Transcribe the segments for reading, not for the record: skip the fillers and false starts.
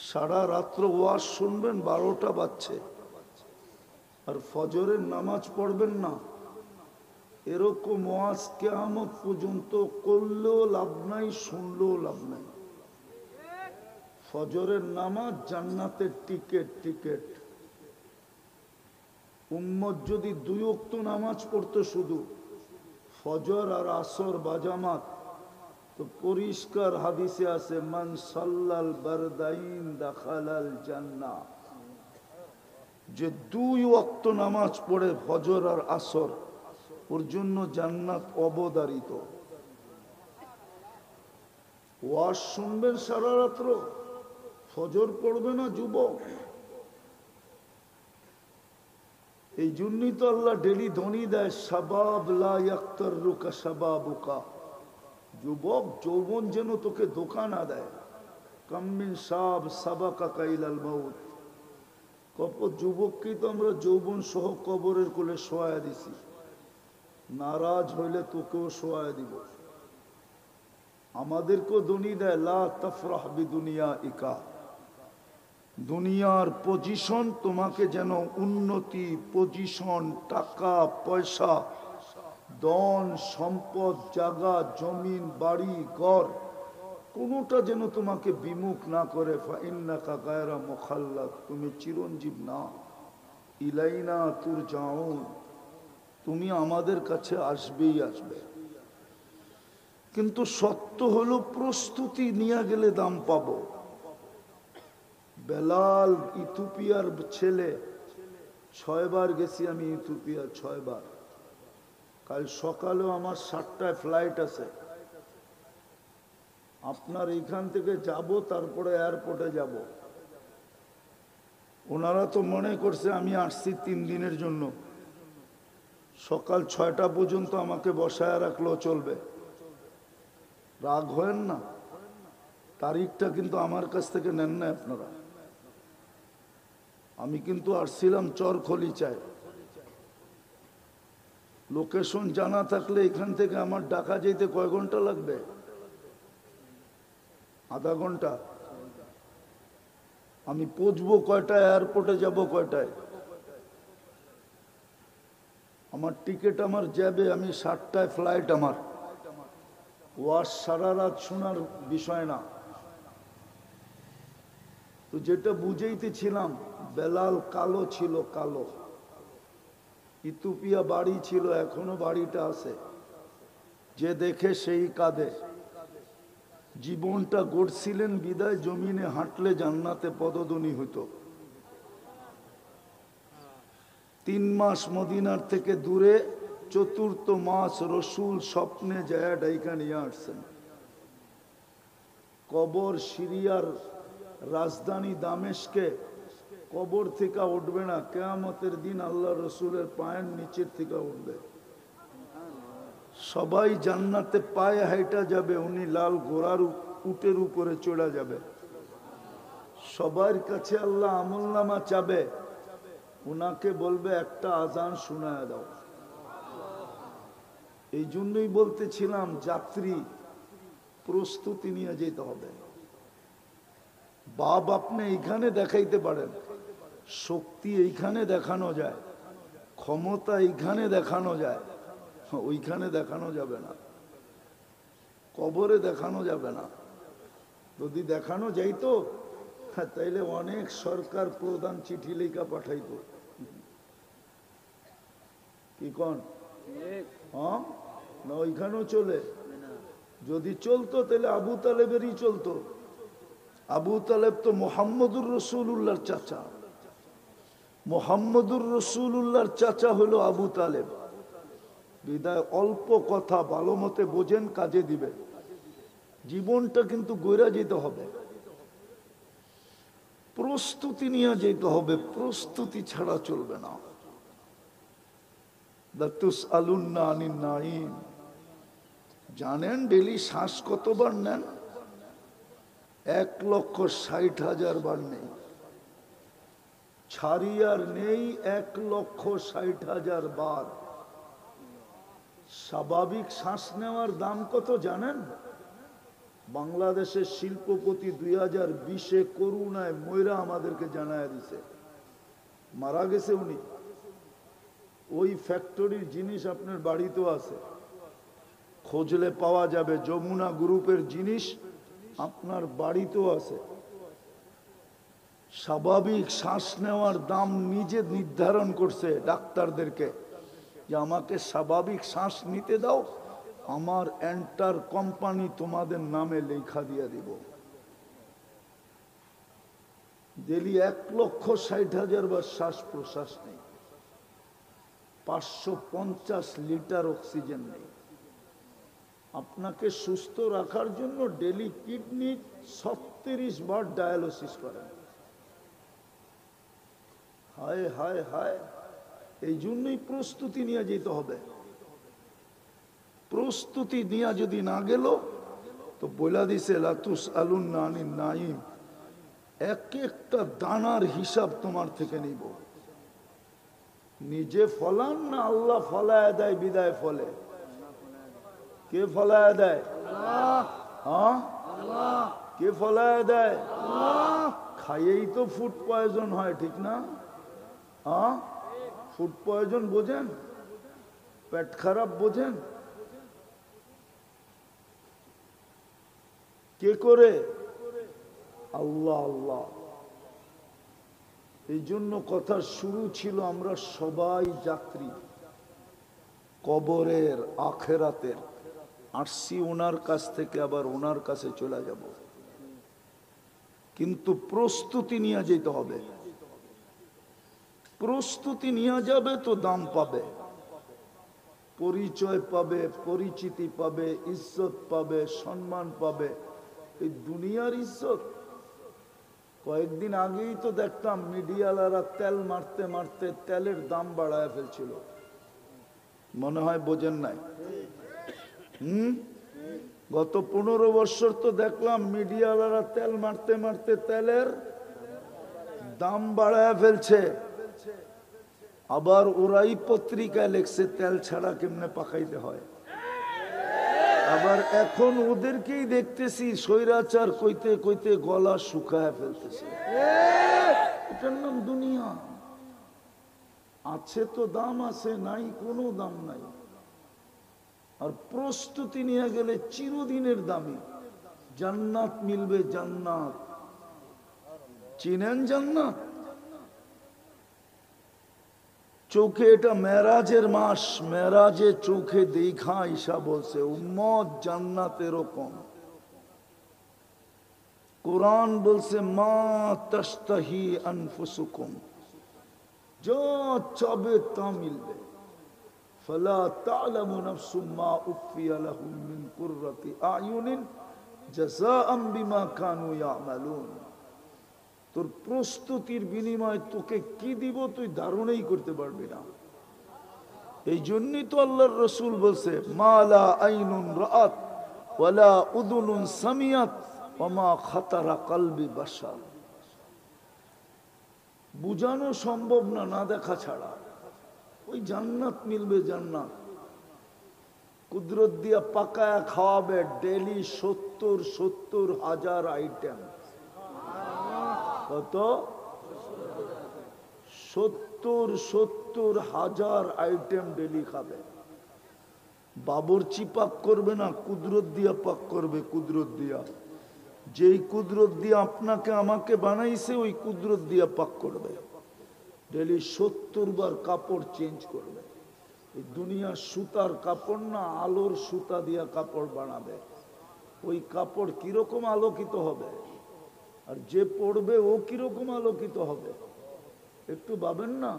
সারা রাত্র ওয়াজ শুনবেন, 12টা বাজছে, আর ফজরের নামাজ পড়বেন না। এরকম ওয়াজ কিয়ামত পর্যন্ত করলেও লাভ নাই, শুনলেও লাভ নাই। ফজরের নামাজ জান্নাতের টিকেট টিকেট। উম্মত যদি 2 ওয়াক্ত নামাজ পড়তো শুধু ফজর আর আসর বাজামাত, তো পরিষ্কার হাদিসে আছে মান সাল্লাল বারদাইন দাখালাল জান্নাহ, যে 2 ওয়াক্ত নামাজ পড়ে ফজর আর আসর, ওর জন্য জান্নাত অবধারিত। ওয়াজ শুনবেন সারা রাত্র, ফজর পড়বে না যুবক। এই জন্যই তো আল্লাহ ডেলি ধ্বনি দেয় শাবাব লা ইয়াক্তারুকা শাবাবুকা, যুবক যৌবন যেন তোকে ধোঁকা না দেয়। কাম মিন শাব সাবাকাকা ইলাল মাউত, কত যুবককেই তো আমরা যৌবন সহ কবরের কোলে শোয়া দিছি। নারাজ হইলে তোকেও শোয়া দিব। আমাদেরকেও ধ্বনি দেয় লা তাফরাহ বিদুনিয়া ইকা, দুনিয়ার পজিশন তোমাকে যেন উন্নতি, পজিশন, টাকা পয়সা, ধন সম্পদ, জায়গা জমিন, বাড়ি ঘর, কোনোটা যেন তোমাকে বিমুখ না করে। ফাইন্নাকা গায়রা মুখাল্লাদ, তুমি চিরঞ্জীব না। ইলাইনা তুরজাউন, তুমি আমাদের কাছে আসবেই আসবে। কিন্তু সত্য হলো প্রস্তুতি নিয়ে গেলে দাম পাবো। বেলাল ইথিওপিয়ার ছেলে, 6 বার গেছি আমি ইথিওপিয়া, 6 বার। কাল সকালেও আমার 7টায় ফ্লাইট আছে। আপনার এইখান থেকে যাব, তারপরে এয়ারপোর্টে যাব। ওনারা তো মনে করছে আমি আসছি 3 দিনের জন্য। সকাল 6টা পর্যন্ত আমাকে বসায় রাখলেও চলবে, রাগ হয়েন না। তারিখটা কিন্তু আমার কাছ থেকে নেন না আপনারা। আমি কিন্তু আসছিলাম চরখলিচায়। লোকেশন জানা থাকলে এখান থেকে আমার ঢাকা যেতে কয় ঘন্টা লাগবে? আধা ঘন্টা। আমি পৌঁছবো কয়টায়, এয়ারপোর্টে যাব কয়টায়? আমার টিকিট আমার যাবে, আমি 7টায় ফ্লাইট আমার। ওয়াজ সারা রাত শোনার বিষয় না। তো যেটা বুঝাইতেছিলাম, বেলাল কালো ছিল, কালো। ইথিওপিয়া বাড়ি ছিল, এখনো বাড়িটা আছে। যে দেখে সেই কাঁদে। জীবনটা গড়ছিলেন বিদায় জমিনে হাঁটলে জান্নাতে পদধ্বনি হতো। 3 মাস মদিনার থেকে দূরে, 4র্থ মাস রসুল স্বপ্নে যায় ডাইকা নিয়ে আসছেন। কবর সিরিয়ার রাজধানী দামেস্কে, কবর থেকে উঠবে না, কিয়ামতের দিন আল্লাহ রসুলের পায়ের নিচের থেকে উঠবে। সবাই জান্নাতে পায়ে হাইটা যাবে, উনি লাল ঘোড়ার উটের উপরে চড়া যাবে। সবার কাছে আল্লাহ আমলনামা চাবে, উনাকে বলবে একটা আজান শোনায় দাও। এই জন্যই বলতেছিলাম যাত্রী প্রস্তুতি নিয়ে যেতে হবে। বাপ আপনি এইখানে দেখাইতে পারেন, শক্তি এইখানে দেখানো যায়, ক্ষমতা এইখানে দেখানো যায়, ওইখানে দেখানো যাবে না, কবরে দেখানো যাবে না। যদি দেখানো যাইতো তাইলে অনেক সরকার প্রধান চিঠি লেখা পাঠাইতো। কি কন? হ্যাঁ না, ওইখানেও চলে। যদি চলতো তাহলে আবু তালেবেরই চলতো। আবু তালেব তো মোহাম্মদুর রসুল্লাহর চাচা। মোহাম্মদুর রসুল্লাহর চাচা হলো আবু তালেব। বিদায় অল্প কথা ভালো মতে বোঝেন, কাজে দিবে। জীবনটা কিন্তু গইরা যেতে হবে, প্রস্তুতি নিয়ে যেতে হবে, প্রস্তুতি ছাড়া চলবে না। লাতুসআলুন্না আনিন নাঈম। জানেন ডেলি শ্বাস কতবার নেন? 1,60,000 বার নেই। ছাড়ি আর নেই 1,60,000 বার। স্বাভাবিক শ্বাস নেওয়ার দাম কত জানেন? বাংলাদেশের শিল্পপতি 2020-এ করুণায় ময়রা আমাদেরকে জানায় দিছে, মারা গেছে উনি। ওই ফ্যাক্টরির জিনিস আপনার বাড়িতেও আছে, খোঁজলে পাওয়া যাবে। যমুনা গ্রুপের জিনিস আপনার বাড়িতেও আছে। স্বাভাবিক শ্বাস নেওয়ার দাম নিজে নির্ধারণ করছে ডাক্তারদেরকে, যে আমাকে স্বাভাবিক শ্বাস নিতে দাও, আমার এন্টার কোম্পানি তোমাদের নামে লেখা দিয়ে দিব। ডেলি 1,60,000 বার শ্বাস প্রশ্বাস নেই, 550 লিটার অক্সিজেন নেই। আপনাকে সুস্থ রাখার জন্য ডেলি কিডনি 36 বার ডায়ালিসিস করেন। হায় হায় হায়, এই জন্যই প্রস্তুতি নিয়ে যেতে হবে। প্রস্তুতি নিয়ে যদি না গেল তো বলা দিছে লাতুস আলুন নানিন নাইম, এক একটা দানার হিসাব তোমার থেকে নিব। নিজে ফলান না আল্লাহ ফলায় দেয় বিদায় ফলে? কে ফলায় দেয়? হ্যাঁ, কে ফলায় দেয়? খাইয়েই তো ফুড পয়জন হয়, ঠিক না? হ্যাঁ, ফুড পয়জন বোঝেন? পেট খারাপ বোঝেন? কে করে? আল্লাহ আল্লাহ। এই জন্য কথা শুরু ছিল, আমরা সবাই যাত্রী কবরের, আখেরাতের। আসছি ওনার কাছ থেকে, আবার ওনার কাছে চলে যাব, কিন্তু প্রস্তুতি নিয়ে যেতে হবে। প্রস্তুতি নিয়ে যাবে তো দাম পাবে, পরিচয় পাবে, পরিচিতি পাবে, ইজ্জত পাবে, সম্মান পাবে। এই দুনিয়ার ইজ্জত। কয়েকদিন আগেই তো দেখতাম মিডিয়ালারা তেল মারতে মারতে তেলের দাম বাড়ায় ফেলছিল, মনে হয় বোঝেন নাই। গত 15 বছর তো দেখলাম মিডিয়ালারা তেল মারতে মারতে তেলের দাম বাড়ায় ফেলছে। আবার ওরাই পত্রিকায় লেখছে তেল ছাড়া কেমনে পাকাইতে হয়। আবার এখন ওদেরকেই দেখতেছি স্বৈরাচার কইতে কইতে গলা শুকায় ফেলতেছে। এটার নাম দুনিয়া। আছে তো দাম আছে, নাই কোনো দাম নাই। আর প্রস্তুতি নিয়ে গেলে চিরদিনের দামি জান্নাত মিলবে। জান্নাত চিনেন? জান্নাত চোখে, এটা মেরাজের মাস, মেরাজে চোখে দেখা ঈশা বলছে উম্মত জান্নাত এরকম। কোরআন বলছে মা তাশতাহি আনফুসুকুম, যা চাবে তা মিলবে। ফালা তা'লামু নাফসুম মা উখফিয়া লাহুম মিন কুররাতি আ'য়ুনিন জাযাআম বিমা কানু ইয়া'মালুন। তোর প্রস্তুতির বিনিময়ে তোকে কি দিব তুই ধারণাই করতে পারবি না। এই জন্যই তো আল্লাহর রাসূল বলছে মালা আইনুন রাআত ওয়ালা উযুনুন সামিয়াত ওয়া মা খাতারা কলবি বাশার। বুঝানো সম্ভব না, না দেখা ছাড়া। ওই জান্নাত মিলবে, জান্নাত কুদরত দিয়া পাকায়া খাওয়াবে। ডেলি 70 হাজার আইটেম। কত? 70 হাজার আইটেম ডেলি খাবে। বাবুর্চি পাক করবে না, কুদরত দিয়া পাক করবে। কুদরত দিয়া, যেই কুদরত দিয়া আপনাকে আমাকে বানাইছে ওই কুদরত দিয়া পাক করবে। ডেলি 70 বার কাপড় চেঞ্জ করবে। এই দুনিয়া সুতার কাপড় না, আলোর সুতা দিয়া কাপড় বানাবে। ওই কাপড় কিরকম আলোকিত হবে, আর যে পড়বে ও কিরকম আলোকিত হবে একটু ভাবেন না।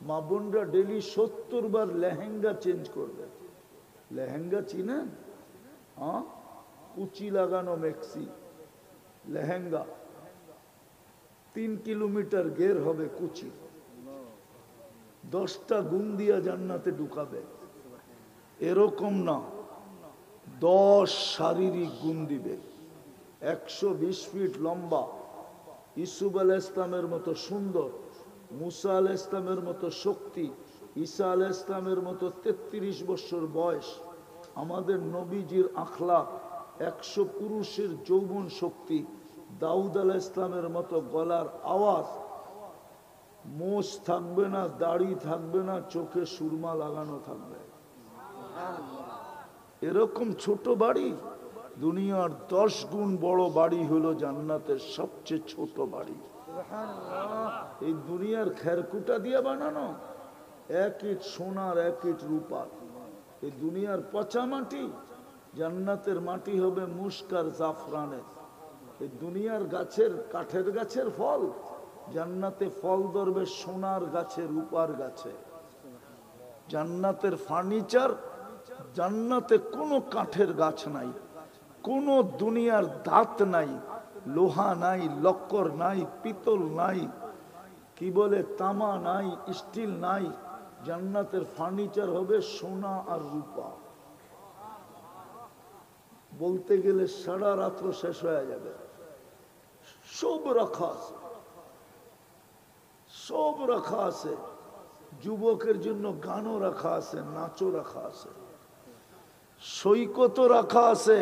মা বোনরা ডেলি 70 বার লেহেঙ্গা চেঞ্জ করবে। লেহেঙ্গা চিনেন? হ্যাঁ, কুচি লাগানো মেক্সি লেহেঙ্গা, 3 কিলোমিটার ঘের হবে কুচি। 10টা গুণ দিয়া জান্নাতে ঢুকাবে। এরকম না, 10 শারীরিক গুণ দিবে। 120 ফিট লম্বা, ইসুফ আলাইহিস ইসলামের মতো সুন্দর, মুসা আলাইহিস ইসলামের মতো শক্তি, ঈসা আলাইহিস ইসলামের মতো 33 বছর বয়স। আমাদের নবীজির আখলাক, 100 পুরুষের যৌবন শক্তি, দাউদ আলাইহিস ইসলামের মতো গলার আওয়াজ, মোষ থাকবে না, দাড়ি থাকবে না, চোখে সুরমা লাগানো থাকবে, এরকম ছোট বাড়ি। দুনিয়ার 10 গুণ বড় বাড়ি হলো জান্নাতের সবচেয়ে ছোট বাড়ি। এই দুনিয়ার খেরকুটা দিয়ে বানানো, 1 ইট সোনার 1 ইট রূপার। এই দুনিয়ার পচা মাটি, জান্নাতের মাটি হবে মুস্কার জাফরানের। এই দুনিয়ার গাছের, কাঠের গাছের ফল, জান্নাতে ফল ধরবে সোনার গাছে, রূপার গাছে। জান্নাতের ফার্নিচার, জান্নাতে কোনো কাঠের গাছ নাই, কোনো দুনিয়ার দাঁত নাই, লোহা নাই, লক্কর নাই, পিতল নাই, কি বলে তামা নাই, স্টিল নাই। জান্নাতের ফার্নিচার হবে সোনা আর রূপা। বলতে গেলে সারা রাত্র শেষ হয়ে যাবে। সব রাখা আছে, সব রাখা আছে। যুবকের জন্য গানও রাখা আছে, নাচও রাখা আছে, সৈকতও রাখা আছে,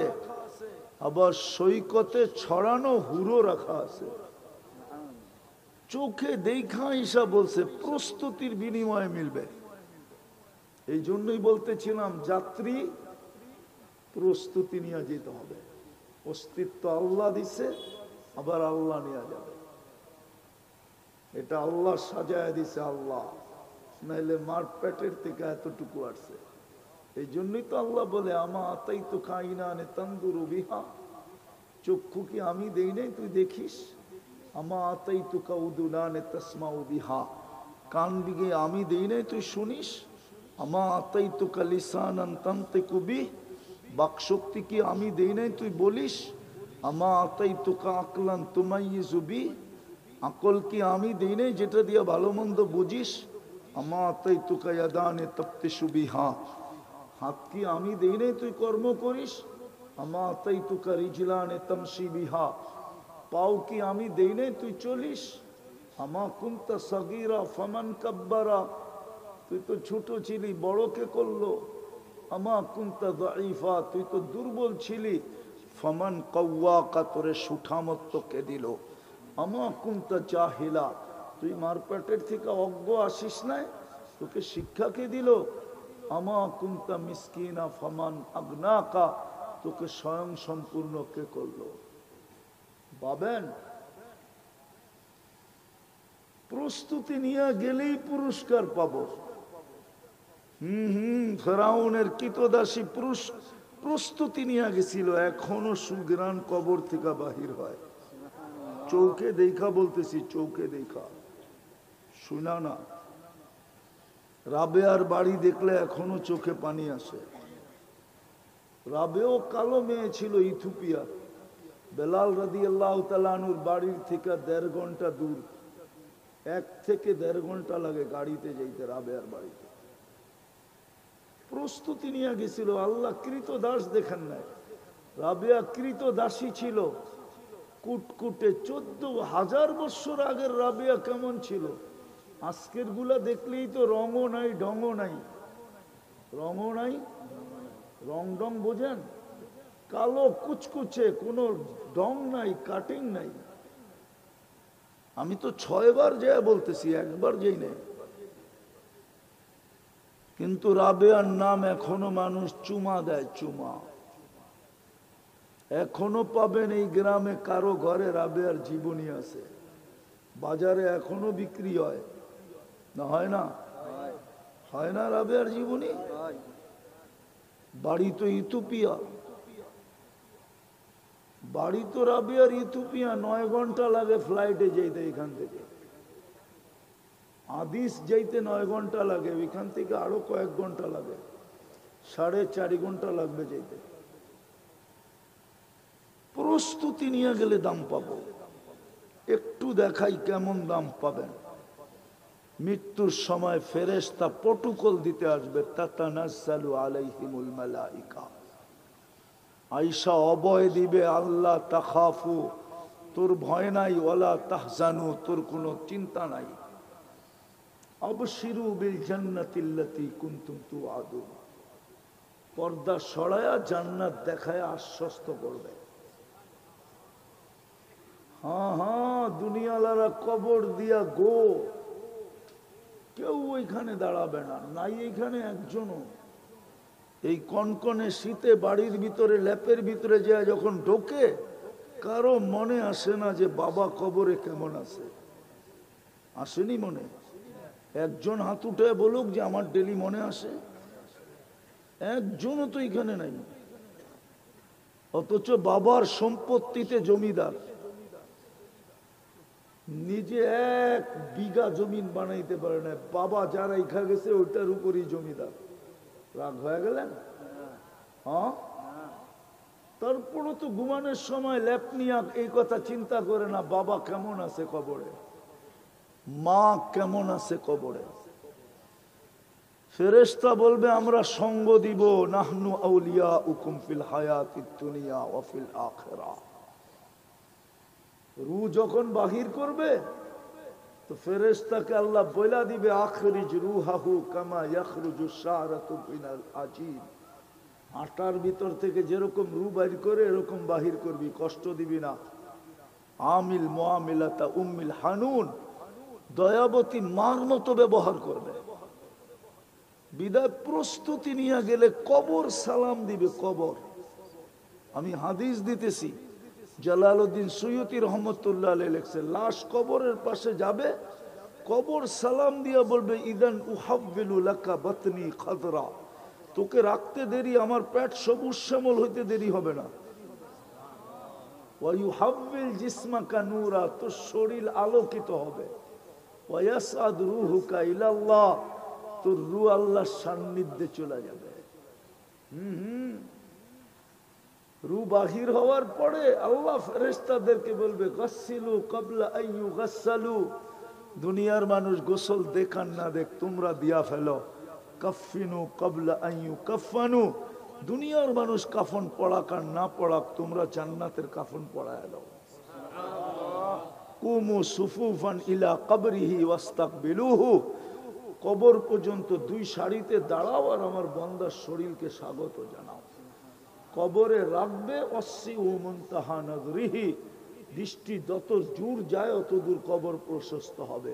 আবার সৈকতে ছড়ানো হুরো রাখা আছে। চোখে দেখা ঈশা বলছে প্রস্তুতির বিনিময়ে মিলবে। এই জন্যই বলতেছিলাম যাত্রী প্রস্তুতি নিয়ে যেতে হবে। অস্তিত্ব আল্লাহ দিছে, আবার আল্লাহ নিয়ে যাবে। এটা আল্লাহ সাজায় দিছে, আল্লাহ, নাইলে মার পেটের থেকে এতটুকু আসছে। এই জন্যই তো আল্লাহ বলে আমা আতাই তো কাইনানে তান্দুরু বিহা, চক্ষু কি আমি দেই নাই তুই দেখিস? আমা আতাই তো কাউদুলানে তাসমাউ বিহা, কান দিকে আমি দেই নাই তুই শুনিস? আমা আতাই তো কালিসানান তানতিকু বিহি, বাকশক্তি কি আমি দেই নাই তুই বলিস? আমা আতাই তো কা আকলান তুমাইয়িজু বিহি, আকল কি আমি দেই নাই যেটা দিয়ে ভালো মন্দ বুঝিস? আমা আতাই তো কা ইয়াদানে তাফতিশু বিহা, হাত কি আমি দেই নাই তুই কর্ম করিস? আমা আতাই তো কা রিজলানে তামশি বিহা, পাও কি আমি দেই নাই তুই চলিস? আমা কুনতা সাগীরা ফামান কাব্বারা, তুই তো ছোট ছিলি, বড় কে করলো? আমা কুনতা দাঈফা, তুই তো দুর্বল ছিলি, ফামান কাওয়াকা, তোরে সুঠামত্ব কে দিল? আমা কুনতা জাহিলা, তুই মারপেটের থেকে অজ্ঞ আসিস নাই, তোকে শিক্ষা কে দিল? আমা কুনতা মিসকিনা ফামান আগনাকা, তোকে স্বয়ং সম্পূর্ণ কে করলো? পাবেন? প্রস্তুতি নিয়ে গেলেই পুরস্কার পাবো। ফেরাউনের কৃতদাসী প্রস্তুতি নিয়ে গেছিল, এখনো সুগ্রাণ কবর থেকে বাহির হয়। চৌকে দেখা বলতেছি, চৌকে দেখা, শুনা না। রাবেয়ার বাড়ি দেখলে এখনো চোখে পানি আসে। রাবেও কালো মেয়ে ছিল, ইথিওপিয়া। বেলাল রাদিয়াল্লাহু তাআলা আনহুর বাড়ির থেকে 1.5 ঘন্টা দূর, 1 থেকে 1.5 ঘন্টা লাগে গাড়িতে যাইতে রাবেয়ার বাড়িতে। প্রস্তুতি নিয়ে গেছিল। আল্লাহ কৃত দাস দেখেন নাই, রাবেয়া কৃত দাসী ছিল। কুটকুটে 14,000 বছর আগের রাবেয়া কেমন ছিল? আজকের গুলা দেখলেই তো রঙও নাই, ঢঙও নাই। রঙও নাই, রং ডং বোঝেন? কালো কুচকুচে, কোনো ডং নাই, কাটিং নাই। আমি তো 6 বার যায় বলতেছি, একবার যাই নাই। কিন্তু রাবেয়ার নাম এখনো মানুষ চুমা দেয়, চুমা। এখনো পাবেন এই গ্রামে কারো ঘরে রাবেয়ার জীবনী আছে, বাজারে এখনো বিক্রি হয় না? হয় না? হয় না রাবেয়ার জীবনী? বাড়ি তো ইথিওপিয়া, বাড়ি তো রাবেয়ার ইথিওপিয়া। 9 ঘন্টা লাগে ফ্লাইটে যেতে, এখান থেকে আদিস যাইতে 9 ঘন্টা লাগে, এখান থেকে আরো কয়েক ঘন্টা লাগে, 4.5 ঘন্টা লাগবে যেতে। প্রস্তুতি নিয়ে গেলে দাম পাবো। একটু দেখাই কেমন দাম পাবেন। মৃত্যুর সময় ফেরেশতা প্রটোকল দিতে আসবে, তাতানাজ্জালু আলাইহিমুল মালাইকা। আয়েশা অভয় দিবে, আল্লাহ তাখাফু, তোর ভয় নাই, ওয়ালা তাহজানু, তোর কোনো চিন্তা নাই। আবশিরু বিল জান্নাতিল্লাতী কুনতুম তুআদুন, পর্দা সরায়া জান্নাত দেখায় আশ্বস্ত করবে। হ্যাঁ হ্যাঁ, দুনিয়ালারা কবর দিয়া গো, কেউ ওইখানে দাঁড়াবে না, নাই এইখানে একজনও। এই কনকনে শীতে বাড়ির ভিতরে ল্যাপের ভিতরে যায় যখন ঢোকে, কারো মনে আসে না যে বাবা কবরে কেমন আছে। আসেনি মনে? একজন হাত উঠে বলুক যে আমার ডেলি মনে আসে। একজনও তো এখানে নাই। অথচ বাবার সম্পত্তিতে জমিদার, নিজে 1 বিঘা জমিন বানাইতে পারে না, বাবা যারা ইখা গেছে ওইটার উপরই জমিদার। রাগ হয়ে গেলেন? হ্যাঁ, তারপরও তো ঘুমানোর সময় ল্যাপ নিয়ে এই কথা চিন্তা করে না, বাবা কেমন আছে কবরে, মা কেমন আছে কবরে। ফেরেশতা বলবে আমরা সঙ্গ দিব, নাহনু আউলিয়াউকুম ফিল হায়াতিদ দুনিয়া ওয়া ফিল আখিরাহ। রূহ যখন বাহির করবে তো ফেরেশতাকে আল্লাহ বইলা দিবে, আখরিজ রূহাহু কামা ইয়াখরুজু শারাতু মিনাল আজীব। আটার ভিতর থেকে যেরকম রূহ বাইর করে এরকম বাহির করবি, কষ্ট দিবি না। আমিল মুআমিলাতা উম্মিল হানুন, দয়াবতী মার মতো ব্যবহার করবে। বিদায় প্রস্তুতি নিয়ে গেলে কবর সালাম দিবে। কবর, আমি হাদিস দিতেছি, জালালউদ্দিন সুয়ুতী রহমতুল্লাহ আলাইহি লেখছে, লাশ কবরের পাশে যাবে, কবর সালাম দিয়া বলবে, ইদান উহাব্বিলু লাকা বাতনি খাদরা, তোকে রাখতে দেরি, আমার পেট সবুজ শ্যামল হইতে দেরি হবে না। ওয়া ইউহাব্বিল জিসমাকা নূরা, তোর শরীর আলোকিত হবে। ওয়া ইয়াসআদ রূহুকা ইলাল্লাহ, তোর রূহ আল্লাহর সান্নিধ্যে চলে যাবে। রূহ বাহির হওয়ার পরে আল্লাহ ফেরেশতাদেরকে বলবে, গাসসিলু ক্বাবলা আন ইউগাসসালু, দুনিয়ার মানুষ গোসল দেখান না দেখ তোমরা দিয়া ফেলো। কাফিনু ক্বাবলা আন ইউকাফানু, দুনিয়ার মানুষ কাফন পড়াক আর না পড়াক তোমরা জান্নাতের কাফন পড়ায় দাও। কুমু সুফুফান ইলা কবরিহি ওয়াস্তাকবিলুহু, কবর পর্যন্ত 2 সারিতে দাঁড়াও আর আমার বান্দার শরীরকে স্বাগত জানাও। কবরে রাখবে, অসিউ মুনতাহা নজরিহি, দৃষ্টি যত দূর যায় অত দূর কবর প্রশস্ত হবে।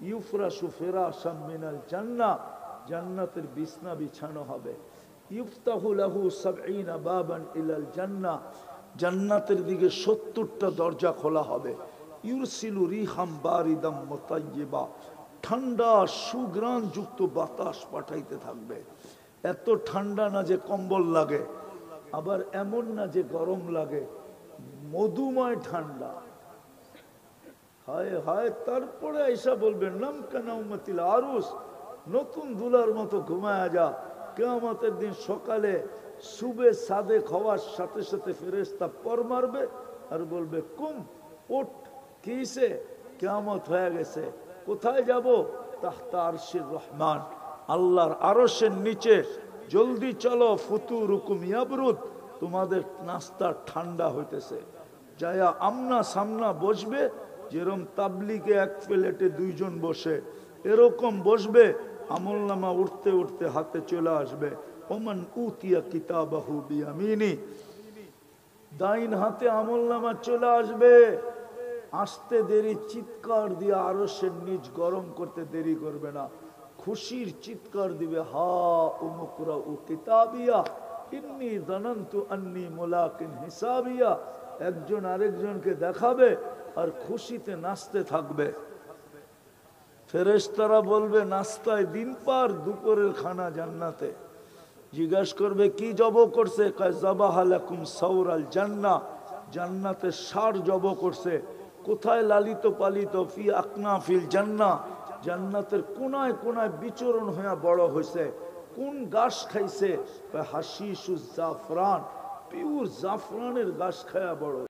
ইউফরাশু ফিরাশাম মিনাল জান্নাহ, জান্নাতের বিছনা বিছানো হবে। ইফতাহু লাহু 70 বাবান ইলাল জান্নাহ, জান্নাতের দিকে 70টা দরজা খোলা হবে। ইউরসিলু রিহাম বারিদাম মুতায়্যিবা, ঠান্ডা সুগ্রাণ যুক্ত বাতাস পাঠাইতে থাকবে। এত ঠান্ডা না যে কম্বল লাগে, আবার এমন না যে গরম লাগে, মধুময় ঠান্ডা। হায় হায়, তারপরে আইসা বলবে, নাম কানাউমাতিল আরুস, নতুন দুলার মতো ঘুমায়া যা। কিয়ামতের দিন সকালে সুবে সাদেক হওয়ার সাথে সাথে ফেরেশতা পর মারবে আর বলবে, কুম ওঠ, কিসে, কিয়ামত হয়ে গেছে। কোথায় যাব? তাহতা আরশির রহমান, আল্লাহর আরশের নিচে। জলদি চলো, ফুতুরুকুম ইয়াবরুদ, তোমাদের নাস্তা ঠান্ডা হইতেছে। যায়া আমনা সামনা বসবে, যেরকম তাবলিগে 1 প্লেটে 2 জন বসে এরকম বসবে। আমলনামা উঠতে উঠতে হাতে চলে আসবে। ওমান উতিয়া কিতাবাহু বিয়ামিনি, ডাইন হাতে আমলনামা চলে আসবে। আসতে দেরি, চিৎকার দিয়ে আরশের নিচ গরম করতে দেরি করবে না, খুশির চিৎকার দিবে, হা উমুকরা উ কিতাবিয়া ইন্নী যানানতু আন্নী মুলাকিন হিসাবিয়া। একজন আরেকজনকে দেখাবে আর খুশিতে নাচতে থাকবে। ফেরেশতারা বলবে, নাস্তায় দিন পার, দুপুরের খানা জান্নাতে। জিজ্ঞাস করবে, কি জব করছে? কয় যাবাহা লাকুম সাওরাল জান্নাহ, জান্নাতের ষাঁড় জব করছে। কোথায় লালিত পালিত? ফি আকনাফিল জান্নাহ, জান্নাতের কোনায় কোনায় বিচরণ হয়ে বড় হয়েছে। কোন ঘাস খাইছে? হাশিসুজ জাফরান, পিওর জাফরানের ঘাস খায়া বড়।